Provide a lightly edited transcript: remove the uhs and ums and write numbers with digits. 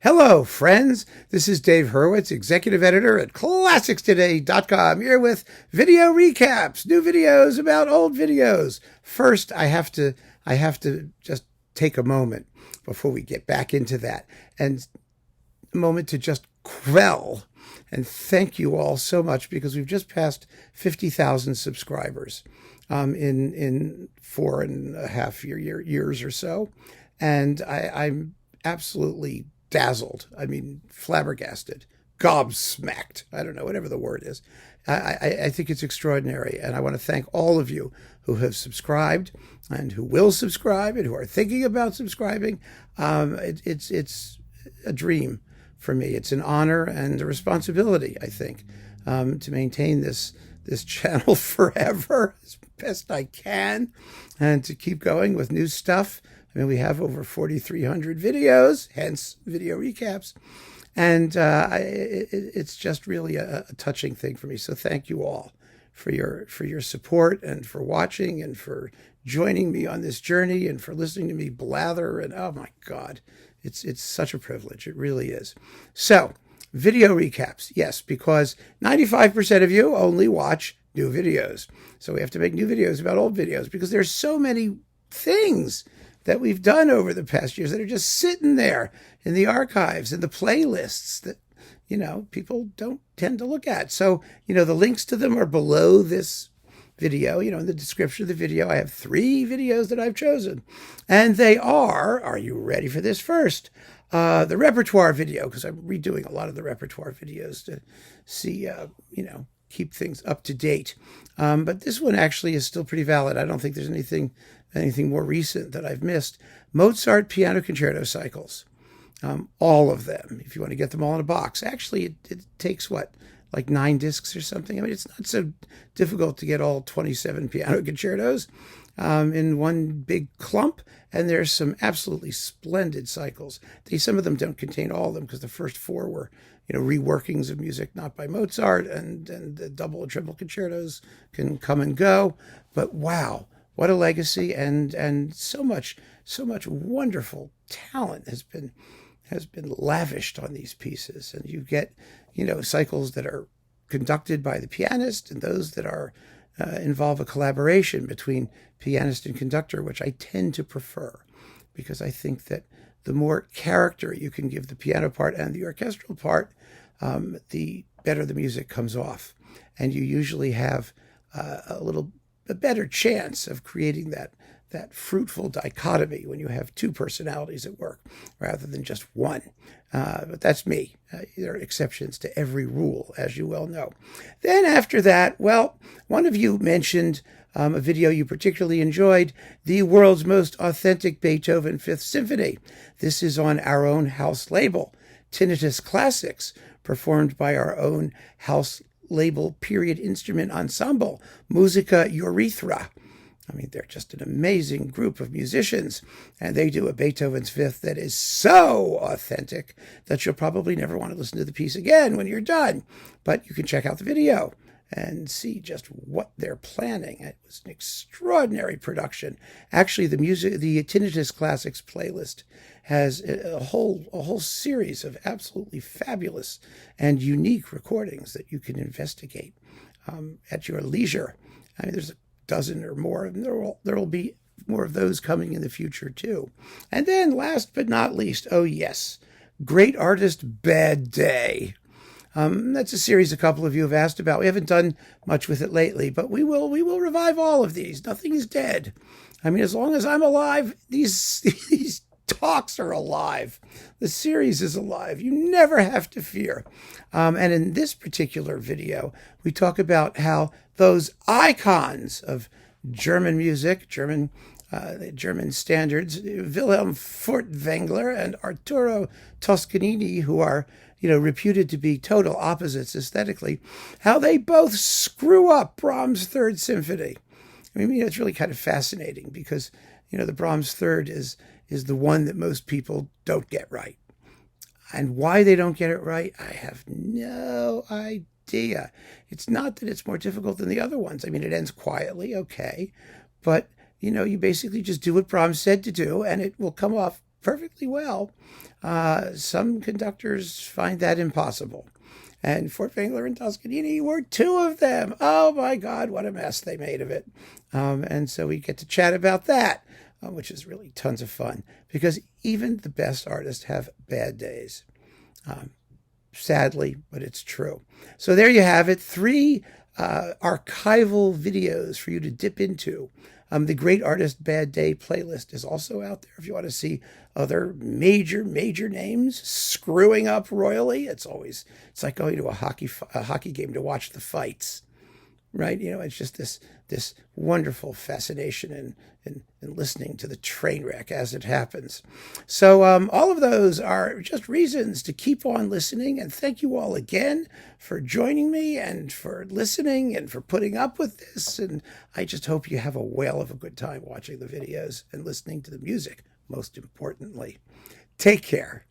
Hello, friends. This is Dave Hurwitz, executive editor at ClassicsToday.com, here with video recaps, new videos about old videos. First, I have to just take a moment before we get back into that, and a moment to just quell and thank you all so much, because we've just passed 50,000 subscribers in 4.5 years or so, and I'm absolutely dazzled. I mean, flabbergasted, gobsmacked. I don't know, whatever the word is. I think it's extraordinary. And I want to thank all of you who have subscribed and who will subscribe and who are thinking about subscribing. It's a dream for me. It's an honor and a responsibility, I think, to maintain this channel forever as best I can, and to keep going with new stuff. I mean, we have over 4,300 videos, hence video recaps. And it's just really a touching thing for me. So thank you all for your support and for watching and for joining me on this journey and for listening to me blather. And oh my God, it's such a privilege. It really is. So video recaps, yes, because 95% of you only watch new videos. So we have to make new videos about old videos, because there's so many things that we've done over the past years that are just sitting there in the archives and the playlists that, people don't tend to look at. So, the links to them are below this video. In the description of the video, I have 3 videos that I've chosen. And they are you ready for this first? The Repertoire video, because I'm redoing a lot of the Repertoire videos to see, keep things up to date. But this one actually is still pretty valid. I don't think there's anything more recent that I've missed. Mozart piano concerto cycles, all of them, if you want to get them all in a box. Actually, it takes like 9 discs or something. I mean, it's not so difficult to get all 27 piano concertos in one big clump. And there's some absolutely splendid cycles. Some of them don't contain all of them, because the first 4 were reworkings of music not by Mozart, and the double and triple concertos can come and go. But wow, what a legacy, and so much wonderful talent has been lavished on these pieces. And you get cycles that are conducted by the pianist, and those that are involve a collaboration between pianist and conductor, which I tend to prefer, because I think that the more character you can give the piano part and the orchestral part, the better the music comes off. And you usually have a better chance of creating that fruitful dichotomy when you have 2 personalities at work rather than just one. But that's me. There are exceptions to every rule, as you well know. Then after that, well, one of you mentioned a video you particularly enjoyed, the world's most authentic Beethoven Fifth Symphony. This is on our own house label, Tinnitus Classics, performed by our own house label period instrument ensemble, Musica Urethra. I mean, they're just an amazing group of musicians, and they do a Beethoven's Fifth that is so authentic that you'll probably never want to listen to the piece again when you're done. But you can check out the video and see just what they're planning. It was an extraordinary production. Actually, the Tinnitus Classics playlist has a whole series of absolutely fabulous and unique recordings that you can investigate at your leisure. I mean, there's a dozen or more, and there will be more of those coming in the future too. And then last but not least, oh yes, Great Artist Bad Day. That's a series a couple of you have asked about. We haven't done much with it lately, but we will revive all of these. Nothing is dead. I mean, as long as I'm alive, these talks are alive. The series is alive. You never have to fear. And in this particular video, we talk about how those icons of German music, German standards, Wilhelm Furtwängler and Arturo Toscanini, who are reputed to be total opposites aesthetically, how they both screw up Brahms' Third Symphony. I mean, it's really kind of fascinating, because the Brahms Third is the one that most people don't get right. And why they don't get it right, I have no idea. It's not that it's more difficult than the other ones. I mean, it ends quietly, okay. But, you basically just do what Brahms said to do, and it will come off perfectly well. Some conductors find that impossible. And Fort Wengler and Toscanini were two of them. Oh my God, what a mess they made of it. And so we get to chat about that, which is really tons of fun, because even the best artists have bad days. Sadly, but it's true. So there you have it. 3 archival videos for you to dip into. The Great Artist Bad Day playlist is also out there if you want to see other major names screwing up royally. It's like going to a hockey game to watch the fights, right? It's just this wonderful fascination in listening to the train wreck as it happens. So all of those are just reasons to keep on listening. And thank you all again for joining me and for listening and for putting up with this. And I just hope you have a whale of a good time watching the videos and listening to the music, most importantly. Take care.